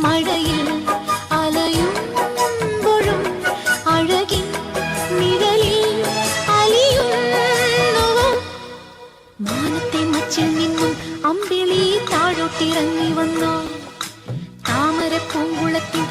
മഴയിൽ അലയുമ്പോഴും അഴകിൻ നിഴലിൽ അലിയുന്നുവോ? മാനത്തെ മച്ചിൽ നിന്നും അമ്പിളി താഴോട്ടിറങ്ങി വന്നോ? താമര പൂങ്കുളത്തിൽ